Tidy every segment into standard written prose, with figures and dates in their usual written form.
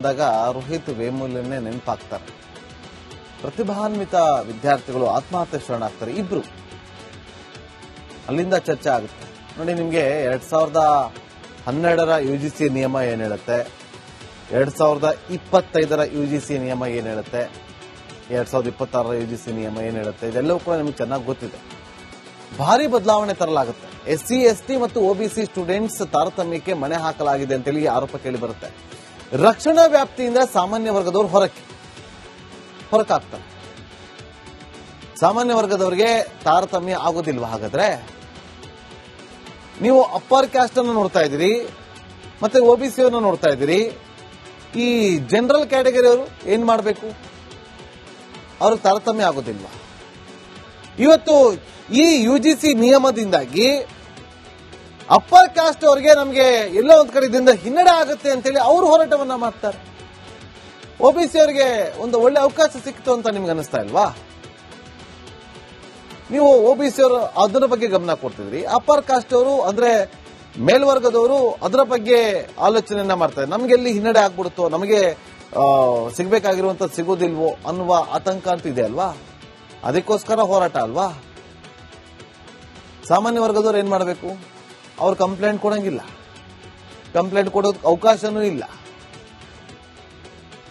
ದಾಗ ರೋಹಿತ್ ವೇಮುಲನ್ನೇ ನೆನಪಾಗ್ತಾರೆ. ಪ್ರತಿಭಾನ್ವಿತ ವಿದ್ಯಾರ್ಥಿಗಳು ಆತ್ಮಹತ್ಯೆ ಶರಣಾಗ್ತಾರೆ. ಇಬ್ರು ಅಲ್ಲಿಂದ ಚರ್ಚೆ ಆಗುತ್ತೆ. ನೋಡಿ, ನಿಮಗೆ 2012ರ UGC ನಿಯಮ ಏನ್ ಹೇಳುತ್ತೆ, 2025ರ UGC ನಿಯಮ ಏನ್ ಹೇಳುತ್ತೆ, 2026ರ UGC ನಿಯಮ ಏನ್ ಹೇಳುತ್ತೆ, ಇದೆಲ್ಲವೂ ಕೂಡ ನಿಮ್ಗೆ ಚೆನ್ನಾಗಿ ಗೊತ್ತಿದೆ. ಭಾರಿ ಬದಲಾವಣೆ ತರಲಾಗುತ್ತೆ. SC ST ಮತ್ತು OBC ಸ್ಟೂಡೆಂಟ್ಸ್ ತಾರತಮ್ಯಕ್ಕೆ ಮಣೆ ಹಾಕಲಾಗಿದೆ ಅಂತೇಳಿ ಆರೋಪ ಕೇಳಿ ಬರುತ್ತೆ. ರಕ್ಷಣಾ ವ್ಯಾಪ್ತಿಯಿಂದ ಸಾಮಾನ್ಯ ವರ್ಗದವರು ಹೊರಕಾಗ್ತಾರೆ. ಸಾಮಾನ್ಯ ವರ್ಗದವರಿಗೆ ತಾರತಮ್ಯ ಆಗೋದಿಲ್ವಾ? ಹಾಗಾದ್ರೆ ನೀವು ಅಪ್ಪರ್ ಕ್ಯಾಸ್ಟ್ ಅನ್ನು ನೋಡ್ತಾ ಇದ್ದೀರಿ, ಮತ್ತೆ OBC ಅನ್ನು ನೋಡ್ತಾ ಇದ್ದೀರಿ. ಈ ಜನರಲ್ ಕ್ಯಾಟಗರಿ ಅವರು ಏನ್ ಮಾಡಬೇಕು? ಅವ್ರಿಗೆ ತಾರತಮ್ಯ ಆಗೋದಿಲ್ವಾ? ಇವತ್ತು ಈ UGC ನಿಯಮದಿಂದಾಗಿ ಅಪ್ಪರ್ ಕಾಸ್ಟ್ ಅವರಿಗೆ ನಮಗೆ ಎಲ್ಲೋ ಒಂದ್ ಕಡೆಯಿಂದ ಹಿನ್ನಡೆ ಆಗುತ್ತೆ ಅಂತೇಳಿ ಅವರು ಹೋರಾಟವನ್ನ ಮಾಡ್ತಾರೆ. OBC ಅವರಿಗೆ ಒಂದು ಒಳ್ಳೆ ಅವಕಾಶ ಸಿಕ್ತು ಅಂತ ನಿಮ್ಗೆ ಅನಿಸ್ತಾ ಇಲ್ವಾ? ನೀವು OBC ಅವರು ಅದರ ಬಗ್ಗೆ ಗಮನ ಕೊಡ್ತಿದ್ರಿ, ಅಪ್ಪರ್ ಕಾಸ್ಟ್ ಅವರು ಅಂದ್ರೆ ಮೇಲ್ವರ್ಗದವರು ಅದರ ಬಗ್ಗೆ ಆಲೋಚನೆಯನ್ನ ಮಾಡ್ತಾರೆ. ನಮ್ಗೆ ಎಲ್ಲಿ ಹಿನ್ನಡೆ ಆಗ್ಬಿಡುತ್ತೋ, ನಮಗೆ ಸಿಗ್ಬೇಕಾಗಿರುವಂತ ಸಿಗೋದಿಲ್ವೋ ಅನ್ನುವ ಆತಂಕ ಅಂತ ಇದೆ ಅಲ್ವಾ? ಅದಕ್ಕೋಸ್ಕರ ಹೋರಾಟ ಅಲ್ವಾ? ಸಾಮಾನ್ಯ ವರ್ಗದವ್ರು ಏನ್ ಮಾಡಬೇಕು? ಅವ್ರು ಕಂಪ್ಲೇಂಟ್ ಕೊಡಂಗಿಲ್ಲ, ಕಂಪ್ಲೇಂಟ್ ಕೊಡೋದಕ್ಕೆ ಅವಕಾಶನೂ ಇಲ್ಲ.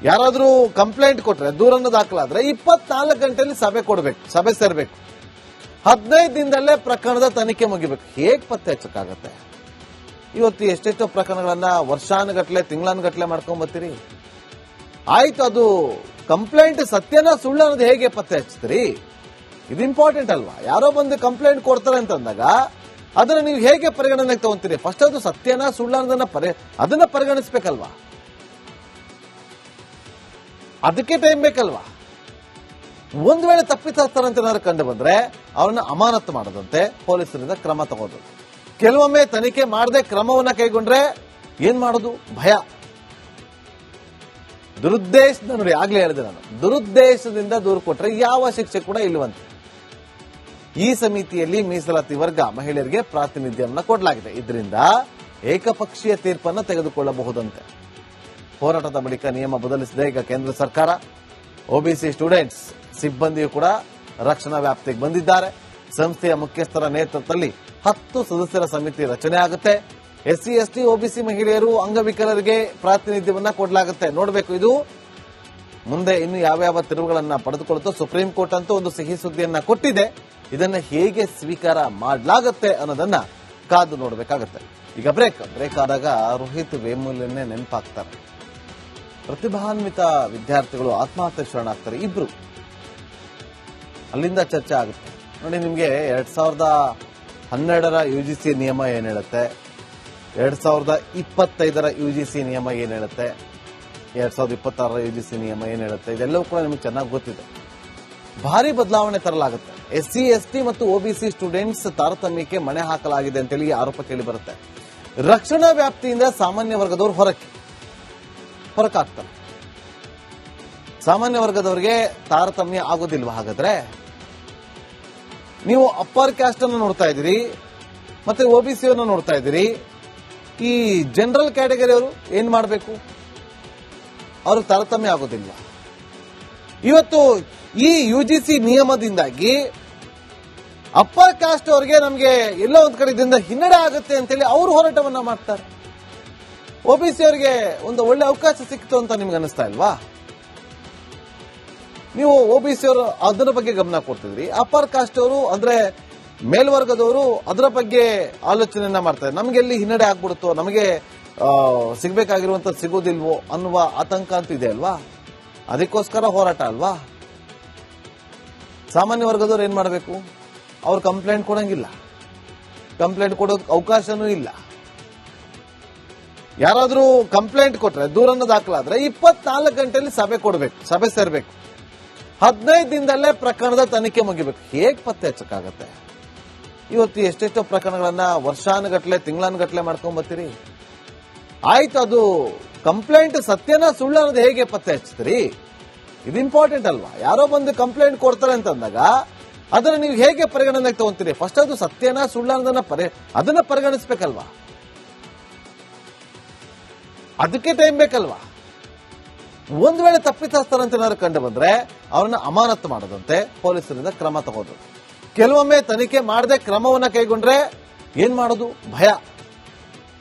ಯಾರಾದ್ರೂ ಕಂಪ್ಲೇಂಟ್ ಕೊಟ್ರೆ, ದೂರನ್ನು ದಾಖಲಾದ್ರೆ 24 ಗಂಟೆಯಲ್ಲಿ ಸಭೆ ಸೇರ್ಬೇಕು. 15 ದಿನದಲ್ಲೇ ಪ್ರಕರಣದ ತನಿಖೆ ಮುಗಿಬೇಕು. ಹೇಗ್ ಪತ್ತೆ ಹಚ್ಚಕ್ಕಾಗತ್ತೆ? ಇವತ್ತು ಎಷ್ಟೆಷ್ಟೋ ಪ್ರಕರಣಗಳನ್ನ ವರ್ಷಾನುಗಟ್ಲೆ ತಿಂಗಳಾನುಗಟ್ಲೆ ಮಾಡ್ಕೊಂಡ್ ಬರ್ತೀರಿ. ಆಯ್ತು, ಅದು ಕಂಪ್ಲೇಂಟ್ ಸತ್ಯನ ಸುಳ್ಳು ಅನ್ನೋದು ಹೇಗೆ ಪತ್ತೆ ಹಚ್ತೀರಿ? ಇದು ಇಂಪಾರ್ಟೆಂಟ್ ಅಲ್ವಾ? ಯಾರೋ ಬಂದು ಕಂಪ್ಲೇಂಟ್ ಕೊಡ್ತಾರೆ ಅಂತಂದಾಗ ಅದನ್ನ ನೀವು ಹೇಗೆ ಪರಿಗಣನೆಗೆ ತಗೊಂತೀರಿ? ಫಸ್ಟ್ ಅದು ಸತ್ಯನ ಸುಳ್ಳು ಅದನ್ನ ಪರಿಗಣಿಸ್ಬೇಕಲ್ವಾ? ಅದಕ್ಕೆ ಟೈಮ್ ಬೇಕಲ್ವಾ? ಒಂದ್ ವೇಳೆ ತಪ್ಪಿತಸ್ಥರಂತ ಏನಾದ್ರು ಕಂಡು ಬಂದ್ರೆ ಅವ್ರನ್ನ ಅಮಾನತು ಮಾಡದಂತೆ ಪೊಲೀಸರಿಂದ ಕ್ರಮ ತಗೋದು. ಕೆಲವೊಮ್ಮೆ ತನಿಖೆ ಮಾಡದೆ ಕ್ರಮವನ್ನ ಕೈಗೊಂಡ್ರೆ ಏನ್ ಮಾಡೋದು? ಭಯ. ದುರುದ್ದೇಶದ, ನೋಡಿ ಆಗ್ಲೇ ಹೇಳಿದೆ ನಾನು, ದುರುದ್ದೇಶದಿಂದ ದೂರು ಕೊಟ್ರೆ ಯಾವ ಶಿಕ್ಷೆ ಕೂಡ ಇಲ್ಲವಂತೆ. ಈ ಸಮಿತಿಯಲ್ಲಿ ಮೀಸಲಾತಿ ವರ್ಗ ಮಹಿಳೆಯರಿಗೆ ಪ್ರಾತಿನಿಧ್ಯವನ್ನ ಕೊಡಲಾಗಿದೆ. ಇದರಿಂದ ಏಕಪಕ್ಷೀಯ ತೀರ್ಪನ್ನು ತೆಗೆದುಕೊಳ್ಳಬಹುದಂತೆ. ಹೋರಾಟದ ಬಳಿಕ ನಿಯಮ ಬದಲಿಸಿದೆ ಈಗ ಕೇಂದ್ರ ಸರ್ಕಾರ. OBC ಸ್ಟೂಡೆಂಟ್ಸ್ ಸಿಬ್ಬಂದಿಯು ಕೂಡ ರಕ್ಷಣಾ ವ್ಯಾಪ್ತಿಗೆ ಬಂದಿದ್ದಾರೆ. ಸಂಸ್ಥೆಯ ಮುಖ್ಯಸ್ಥರ ನೇತೃತ್ವದಲ್ಲಿ 10 ಸದಸ್ಯರ ಸಮಿತಿ ರಚನೆ ಆಗುತ್ತೆ. SC ST OBC ಮಹಿಳೆಯರು ಅಂಗವಿಕಲರಿಗೆ ಪ್ರಾತಿನಿಧ್ಯವನ್ನ ಕೊಡಲಾಗುತ್ತೆ. ನೋಡಬೇಕು ಇದು ಮುಂದೆ ಇನ್ನು ಯಾವ್ಯಾವ ತಿರುವುಗಳನ್ನ ಪಡೆದುಕೊಳ್ಳುತ್ತೋ. ಸುಪ್ರೀಂ ಕೋರ್ಟ್ ಅಂತೂ ಒಂದು ಸಿಹಿ ಸುದ್ದಿಯನ್ನ ಕೊಟ್ಟಿದೆ. ಇದನ್ನ ಹೇಗೆ ಸ್ವೀಕಾರ ಮಾಡಲಾಗುತ್ತೆ ಅನ್ನೋದನ್ನ ಕಾದು ನೋಡಬೇಕಾಗತ್ತೆ. ಈಗ ಬ್ರೇಕ್ ಆದಾಗ ರೋಹಿತ್ ವೇಮುಲನ್ನೇ ನೆನಪಾಗ್ತಾರೆ. ಪ್ರತಿಭಾನ್ವಿತ ವಿದ್ಯಾರ್ಥಿಗಳು ಆತ್ಮಹತ್ಯೆ ಶರಣಾಗ್ತಾರೆ. ಇಬ್ರು ಅಲ್ಲಿಂದ ಚರ್ಚೆ ಆಗುತ್ತೆ. ನೋಡಿ, ನಿಮಗೆ 2012ರ UGC ನಿಯಮ ಏನ್ ಹೇಳುತ್ತೆ, 2025ರ UGC ನಿಯಮ ಏನ್ ಹೇಳುತ್ತೆ, 2026ರ UGC ನಿಯಮ ಏನ್ ಹೇಳುತ್ತೆ, ಇದೆಲ್ಲವೂ ಕೂಡ ನಿಮಗೆ ಚೆನ್ನಾಗಿ ಗೊತ್ತಿದೆ. ಭಾರಿ ಬದಲಾವಣೆ ತರಲಾಗುತ್ತೆ. SC ST ಮತ್ತು OBC ಸ್ಟೂಡೆಂಟ್ಸ್ ತಾರತಮ್ಯಕ್ಕೆ ಮಣೆ ಹಾಕಲಾಗಿದೆ ಅಂತೇಳಿ ಆರೋಪ ಕೇಳಿ ಬರುತ್ತೆ. ರಕ್ಷಣಾ ವ್ಯಾಪ್ತಿಯಿಂದ ಸಾಮಾನ್ಯ ವರ್ಗದವರು ಹೊರಕಾಗ್ತಾರೆ. ಸಾಮಾನ್ಯ ವರ್ಗದವರಿಗೆ ತಾರತಮ್ಯ ಆಗೋದಿಲ್ವಾ? ಹಾಗಾದ್ರೆ ನೀವು ಅಪ್ಪರ್ ಕ್ಯಾಸ್ಟ್ ಅನ್ನು ನೋಡ್ತಾ ಇದ್ದೀರಿ, ಮತ್ತೆ OBC ಅನ್ನು ನೋಡ್ತಾ ಇದ್ದೀರಿ. ಈ ಜನರಲ್ ಕ್ಯಾಟಗರಿ ಅವರು ಏನ್ ಮಾಡಬೇಕು? ಅವ್ರಿಗೆ ತಾರತಮ್ಯ ಆಗೋದಿಲ್ವಾ? ಇವತ್ತು ಈ UGC ನಿಯಮದಿಂದಾಗಿ ಅಪ್ಪರ್ ಕಾಸ್ಟ್ ಅವರಿಗೆ ನಮಗೆ ಎಲ್ಲೋ ಒಂದ್ ಕಡೆಯಿಂದ ಹಿನ್ನಡೆ ಆಗುತ್ತೆ ಅಂತೇಳಿ ಅವರು ಹೋರಾಟವನ್ನ ಮಾಡ್ತಾರೆ. OBC ಅವರಿಗೆ ಒಂದು ಒಳ್ಳೆ ಅವಕಾಶ ಸಿಕ್ತು ಅಂತ ನಿಮ್ಗೆ ಅನಿಸ್ತಾ ಇಲ್ವಾ? ನೀವು OBC ಅವರು ಅದರ ಬಗ್ಗೆ ಗಮನ ಕೊಡ್ತಿದ್ರಿ, ಅಪ್ಪರ್ ಕಾಸ್ಟ್ ಅವರು ಅಂದ್ರೆ ಮೇಲ್ವರ್ಗದವರು ಅದರ ಬಗ್ಗೆ ಆಲೋಚನೆಯನ್ನ ಮಾಡ್ತಾರೆ. ನಮ್ಗೆ ಎಲ್ಲಿ ಹಿನ್ನಡೆ ಆಗ್ಬಿಡುತ್ತೋ, ನಮಗೆ ಸಿಗ್ಬೇಕಾಗಿರುವಂತ ಸಿಗೋದಿಲ್ವೋ ಅನ್ನುವ ಆತಂಕ ಅಂತ ಇದೆ ಅಲ್ವಾ? ಅದಕ್ಕೋಸ್ಕರ ಹೋರಾಟ ಅಲ್ವಾ? ಸಾಮಾನ್ಯ ವರ್ಗದವ್ರು ಏನ್ ಮಾಡಬೇಕು? ಅವ್ರು ಕಂಪ್ಲೇಂಟ್ ಕೊಡಂಗಿಲ್ಲ, ಕಂಪ್ಲೇಂಟ್ ಕೊಡೋದಕ್ಕೆ ಅವಕಾಶನೂ ಇಲ್ಲ. ಯಾರಾದ್ರೂ ಕಂಪ್ಲೇಂಟ್ ಕೊಟ್ರೆ, ದೂರನ್ನು ದಾಖಲಾದ್ರೆ 24 ಗಂಟೆಯಲ್ಲಿ ಸಭೆ ಸೇರ್ಬೇಕು. 15 ದಿನದಲ್ಲೇ ಪ್ರಕರಣದ ತನಿಖೆ ಮುಗಿಬೇಕು. ಹೇಗ್ ಪತ್ತೆ ಹಚ್ಚಕ್ಕಾಗತ್ತೆ? ಇವತ್ತು ಎಷ್ಟೆಷ್ಟೋ ಪ್ರಕರಣಗಳನ್ನ ವರ್ಷಾನುಗಟ್ಲೆ ತಿಂಗಳಾನುಗಟ್ಲೆ ಮಾಡ್ಕೊಂಡ್ ಬರ್ತೀರಿ. ಆಯ್ತು, ಅದು ಕಂಪ್ಲೇಂಟ್ ಸತ್ಯನ ಸುಳ್ಳು ಅನ್ನೋದು ಹೇಗೆ ಪತ್ತೆ ಹಚ್ತೀರಿ? ಇದು ಇಂಪಾರ್ಟೆಂಟ್ ಅಲ್ವಾ? ಯಾರೋ ಬಂದು ಕಂಪ್ಲೇಂಟ್ ಕೊಡ್ತಾರೆ ಅಂತಂದಾಗ ಅದನ್ನ ನೀವು ಹೇಗೆ ಪರಿಗಣನೆಗೆ ತಗೊಂತೀರಿ? ಫಸ್ಟ್ ಅದು ಸತ್ಯನ ಸುಳ್ಳು ಅದನ್ನ ಪರಿಗಣಿಸ್ಬೇಕಲ್ವಾ? ಅದಕ್ಕೆ ಟೈಮ್ ಬೇಕಲ್ವಾ? ಒಂದು ವೇಳೆ ತಪ್ಪಿತಸ್ಥರಂತ ಏನಾದ್ರು ಕಂಡು ಬಂದ್ರೆ ಅವರನ್ನ ಅಮಾನತು ಮಾಡೋದಂತೆ, ಪೊಲೀಸರಿಂದ ಕ್ರಮ ತಗೋದು. ಕೆಲವೊಮ್ಮೆ ತನಿಖೆ ಮಾಡದೆ ಕ್ರಮವನ್ನ ಕೈಗೊಂಡ್ರೆ ಏನ್ ಮಾಡೋದು? ಭಯ.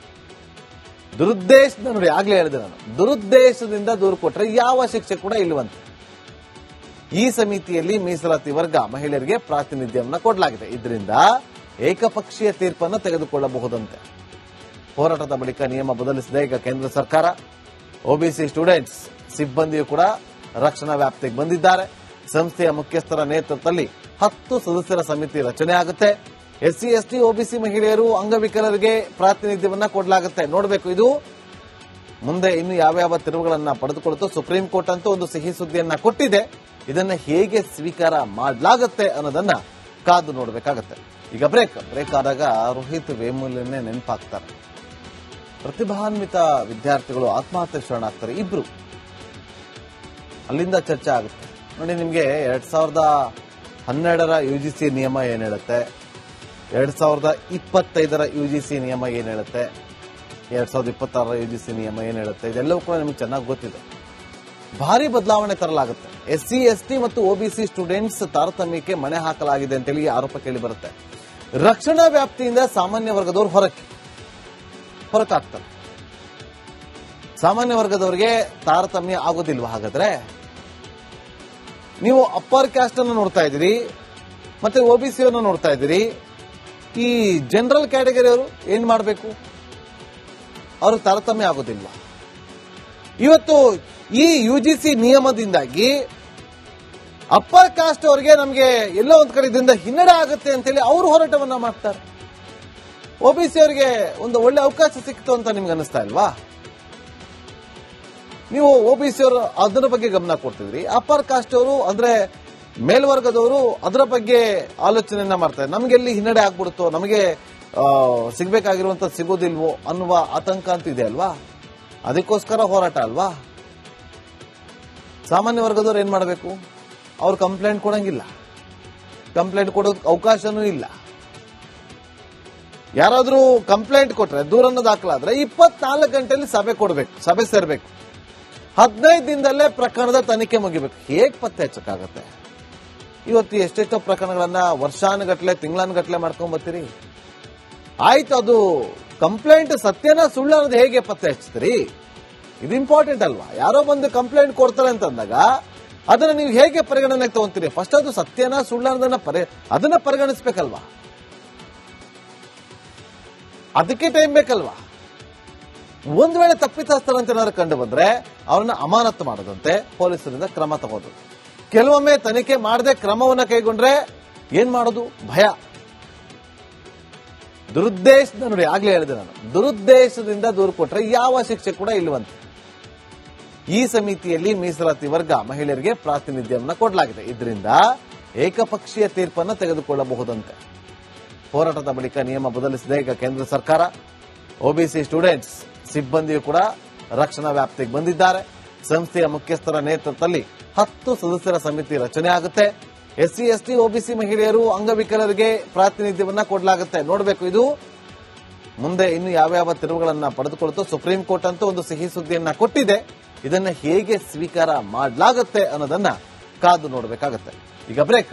ದುರುದ್ದೇಶದ ನೋಡಿ, ಆಗ್ಲೇ ಹೇಳಿದೆ ನಾನು, ದುರುದ್ದೇಶದಿಂದ ದೂರು ಕೊಟ್ರೆ ಯಾವ ಶಿಕ್ಷೆ ಕೂಡ ಇಲ್ಲವಂತೆ. ಈ ಸಮಿತಿಯಲ್ಲಿ ಮೀಸಲಾತಿ ವರ್ಗ ಮಹಿಳೆಯರಿಗೆ ಪ್ರಾತಿನಿಧ್ಯವನ್ನ ಕೊಡಲಾಗಿದೆ. ಇದರಿಂದ ಏಕಪಕ್ಷೀಯ ತೀರ್ಪನ್ನು ತೆಗೆದುಕೊಳ್ಳಬಹುದಂತೆ. ಹೋರಾಟದ ಬಳಿಕ ನಿಯಮ ಬದಲಿಸಿದೆ ಈಗ ಕೇಂದ್ರ ಸರ್ಕಾರ. ಒಬಿಸಿ ಸ್ಟೂಡೆಂಟ್ಸ್ ಸಿಬ್ಬಂದಿಯು ಕೂಡ ರಕ್ಷಣಾ ವ್ಯಾಪ್ತಿಗೆ ಬಂದಿದ್ದಾರೆ. ಸಂಸ್ಥೆಯ ಮುಖ್ಯಸ್ಥರ ನೇತೃತ್ವದಲ್ಲಿ 10 ಸದಸ್ಯರ ಸಮಿತಿ ರಚನೆ ಆಗುತ್ತೆ. ಎಸ್ಸಿ ಎಸ್ಟಿ ಒಬಿಸಿ ಮಹಿಳೆಯರು ಅಂಗವಿಕಲರಿಗೆ ಪ್ರಾತಿನಿಧ್ಯವನ್ನ ಕೊಡಲಾಗುತ್ತೆ. ನೋಡಬೇಕು ಇದು ಮುಂದೆ ಇನ್ನು ಯಾವ್ಯಾವ ತಿರುವುಗಳನ್ನ ಪಡೆದುಕೊಳ್ಳುತ್ತೋ. ಸುಪ್ರೀಂ ಕೋರ್ಟ್ ಅಂತೂ ಒಂದು ಸಿಹಿ ಸುದ್ದಿಯನ್ನ ಕೊಟ್ಟಿದೆ. ಇದನ್ನ ಹೇಗೆ ಸ್ವೀಕಾರ ಮಾಡಲಾಗುತ್ತೆ ಅನ್ನೋದನ್ನ ಕಾದು ನೋಡಬೇಕಾಗತ್ತೆ. ಈಗ ಬ್ರೇಕ್ ಆದಾಗ ರೋಹಿತ್ ವೇಮುಲನ್ನೇ ನೆನಪಾಗ್ತಾರೆ. ಪ್ರತಿಭಾನ್ವಿತ ವಿದ್ಯಾರ್ಥಿಗಳು ಆತ್ಮಹತ್ಯೆ ಶರಣಾಗ್ತಾರೆ, ಇಬ್ರು. ಅಲ್ಲಿಂದ ಚರ್ಚೆ ಆಗುತ್ತೆ. ನೋಡಿ, ನಿಮಗೆ 2012ರ ಯುಜಿಸಿ ನಿಯಮ ಏನ್ ಹೇಳುತ್ತೆ, 2025ರ ಯುಜಿಸಿ ನಿಯಮ ಏನ್ ಹೇಳುತ್ತೆ, 2026ರ ಯುಜಿಸಿ ನಿಯಮ ಏನ್ ಹೇಳುತ್ತೆ, ಇದೆಲ್ಲವೂ ಕೂಡ ನಿಮ್ಗೆ ಚೆನ್ನಾಗಿ ಗೊತ್ತಿದೆ. ಭಾರಿ ಬದಲಾವಣೆ ತರಲಾಗುತ್ತೆ. ಎಸ್ಸಿ ಎಸ್ಟಿ ಮತ್ತು ಒಬಿಸಿ ಸ್ಟೂಡೆಂಟ್ಸ್ ತಾರತಮ್ಯಕ್ಕೆ ಮಣೆ ಹಾಕಲಾಗಿದೆ ಅಂತೇಳಿ ಆರೋಪ ಕೇಳಿ ಬರುತ್ತೆ. ರಕ್ಷಣಾ ವ್ಯಾಪ್ತಿಯಿಂದ ಸಾಮಾನ್ಯ ವರ್ಗದವರು ಹೊರಕಾಗ್ತಾರೆ. ಸಾಮಾನ್ಯ ವರ್ಗದವರಿಗೆ ತಾರತಮ್ಯ ಆಗೋದಿಲ್ವಾ? ಹಾಗಾದ್ರೆ ನೀವು ಅಪ್ಪರ್ ಕ್ಯಾಸ್ಟ್ ಅನ್ನು ನೋಡ್ತಾ ಇದ್ದೀರಿ, ಮತ್ತೆ ಒಬಿಸಿ ಅನ್ನು ನೋಡ್ತಾ ಇದ್ದೀರಿ. ಈ ಜನರಲ್ ಕ್ಯಾಟಗರಿ ಅವರು ಏನ್ ಮಾಡಬೇಕು? ಅವರು ತಾರತಮ್ಯ ಆಗೋದಿಲ್ವಾ? ಇವತ್ತು ಈ ಯುಜಿಸಿ ನಿಯಮದಿಂದಾಗಿ ಅಪ್ಪರ್ ಕಾಸ್ಟ್ ಅವರಿಗೆ ನಮಗೆ ಎಲ್ಲೋ ಒಂದ್ ಕಡೆ ಇದರಿಂದ ಹಿನ್ನಡೆ ಆಗುತ್ತೆ ಅಂತೇಳಿ ಅವರು ಹೋರಾಟವನ್ನ ಮಾಡ್ತಾರೆ. ಒಬಿಸಿ ಅವರಿಗೆ ಒಂದು ಒಳ್ಳೆ ಅವಕಾಶ ಸಿಕ್ತು ಅಂತ ನಿಮ್ಗೆ ಅನಿಸ್ತಾ ಇಲ್ವಾ? ನೀವು ಒಬಿಸಿ ಅವರು ಅದರ ಬಗ್ಗೆ ಗಮನ ಕೊಡ್ತಿದ್ರಿ, ಅಪ್ಪರ್ ಕಾಸ್ಟ್ ಅವರು ಅಂದ್ರೆ ಮೇಲ್ವರ್ಗದವರು ಅದರ ಬಗ್ಗೆ ಆಲೋಚನೆಯನ್ನ ಮಾಡ್ತಾರೆ. ನಮ್ಗೆಲ್ಲಿ ಹಿನ್ನಡೆ ಆಗ್ಬಿಡುತ್ತೋ, ನಮಗೆ ಸಿಗ್ಬೇಕಾಗಿರುವಂತ ಸಿಗೋದಿಲ್ವೋ ಅನ್ನುವ ಆತಂಕ ಅಂತ ಇದೆ ಅಲ್ವಾ? ಅದಕ್ಕೋಸ್ಕರ ಹೋರಾಟ ಅಲ್ವಾ? ಸಾಮಾನ್ಯ ವರ್ಗದವ್ರು ಏನ್ ಮಾಡಬೇಕು? ಅವ್ರು ಕಂಪ್ಲೇಂಟ್ ಕೊಡಂಗಿಲ್ಲ, ಕಂಪ್ಲೇಂಟ್ ಕೊಡೋಕ್ ಅವಕಾಶನೂ ಇಲ್ಲ. ಯಾರಾದ್ರೂ ಕಂಪ್ಲೇಂಟ್ ಕೊಟ್ರೆ, ದೂರನ್ನು ದಾಖಲಾದ್ರೆ 24 ಗಂಟೆಯಲ್ಲಿ ಸಭೆ ಸೇರ್ಬೇಕು. 15 ದಿನದಲ್ಲೇ ಪ್ರಕರಣದ ತನಿಖೆ ಮುಗಿಬೇಕು. ಹೇಗ್ ಪತ್ತೆ ಹಚ್ಚಕ್ಕಾಗತ್ತೆ? ಇವತ್ತು ಎಷ್ಟೆಷ್ಟೋ ಪ್ರಕರಣಗಳನ್ನ ವರ್ಷಾನುಗಟ್ಲೆ ತಿಂಗಳಾನುಗಟ್ಲೆ ಮಾಡ್ಕೊಂಡ್ ಬರ್ತೀರಿ. ಆಯ್ತು, ಅದು ಕಂಪ್ಲೇಂಟ್ ಸತ್ಯನ ಸುಳ್ಳು ಅನ್ನೋದು ಹೇಗೆ ಪತ್ತೆ ಹಚ್ತೀರಿ? ಇದು ಇಂಪಾರ್ಟೆಂಟ್ ಅಲ್ವಾ? ಯಾರೋ ಬಂದು ಕಂಪ್ಲೇಂಟ್ ಕೊಡ್ತಾರೆ ಅಂತಂದಾಗ ಅದನ್ನ ನೀವು ಹೇಗೆ ಪರಿಗಣನೆಗೆ ತಗೊಂತೀರಿ? ಫಸ್ಟ್ ಅದು ಸತ್ಯನ ಸುಳ್ಳು ಅನ್ನೋದನ್ನ ಅದನ್ನ ಪರಿಗಣಿಸ್ಬೇಕಲ್ವಾ? ಅದಕ್ಕೆ ಟೈಮ್ ಬೇಕಲ್ವಾ? ಒಂದ್ ವೇಳೆ ತಪ್ಪಿತಸ್ಥರಂತ ಏನಾದ್ರು ಕಂಡು ಬಂದ್ರೆ ಅವರನ್ನ ಅಮಾನತು ಮಾಡೋದಂತೆ, ಪೊಲೀಸರಿಂದ ಕ್ರಮ ತಗೋದು. ಕೆಲವೊಮ್ಮೆ ತನಿಖೆ ಮಾಡದೆ ಕ್ರಮವನ್ನ ಕೈಗೊಂಡ್ರೆ ಏನ್ ಮಾಡೋದು? ಭಯ. ದುರುದ್ದೇಶದ ನೋಡಿ, ಆಗ್ಲೇ ಹೇಳಿದೆ ನಾನು, ದುರುದ್ದೇಶದಿಂದ ದೂರು ಕೊಟ್ರೆ ಯಾವ ಶಿಕ್ಷೆ ಕೂಡ ಇಲ್ಲವಂತೆ. ಈ ಸಮಿತಿಯಲ್ಲಿ ಮೀಸಲಾತಿ ವರ್ಗ ಮಹಿಳೆಯರಿಗೆ ಪ್ರಾತಿನಿಧ್ಯವನ್ನ ಕೊಡಲಾಗಿದೆ. ಇದರಿಂದ ಏಕಪಕ್ಷೀಯ ತೀರ್ಪನ್ನು ತೆಗೆದುಕೊಳ್ಳಬಹುದಂತೆ. ಹೋರಾಟದ ಬಳಿಕ ನಿಯಮ ಬದಲಿಸಿದೆ ಈಗ ಕೇಂದ್ರ ಸರ್ಕಾರ. ಒಬಿಸಿ ಸ್ಟೂಡೆಂಟ್ಸ್ ಸಿಬ್ಬಂದಿಯು ಕೂಡ ರಕ್ಷಣಾ ವ್ಯಾಪ್ತಿಗೆ ಬಂದಿದ್ದಾರೆ. ಸಂಸ್ಥೆಯ ಮುಖ್ಯಸ್ಥರ ನೇತೃತ್ವದಲ್ಲಿ 10 ಸದಸ್ಯರ ಸಮಿತಿ ರಚನೆ ಆಗುತ್ತೆ. ಎಸ್ಸಿ ಎಸ್ಟಿ ಒಬಿಸಿ ಮಹಿಳೆಯರು ಅಂಗವಿಕಲರಿಗೆ ಪ್ರಾತಿನಿಧ್ಯವನ್ನ ಕೊಡಲಾಗುತ್ತೆ. ನೋಡಬೇಕು ಇದು ಮುಂದೆ ಇನ್ನು ಯಾವ್ಯಾವ ತಿರುವುಗಳನ್ನ ಪಡೆದುಕೊಳ್ಳುತ್ತೋ. ಸುಪ್ರೀಂ ಕೋರ್ಟ್ ಅಂತೂ ಒಂದು ಸಿಹಿ ಸುದ್ದಿಯನ್ನ ಕೊಟ್ಟಿದೆ. ಇದನ್ನ ಹೇಗೆ ಸ್ವೀಕಾರ ಮಾಡಲಾಗುತ್ತೆ ಅನ್ನೋದನ್ನ ಕಾದು ನೋಡಬೇಕಾಗತ್ತೆ. ಈಗ ಬ್ರೇಕ್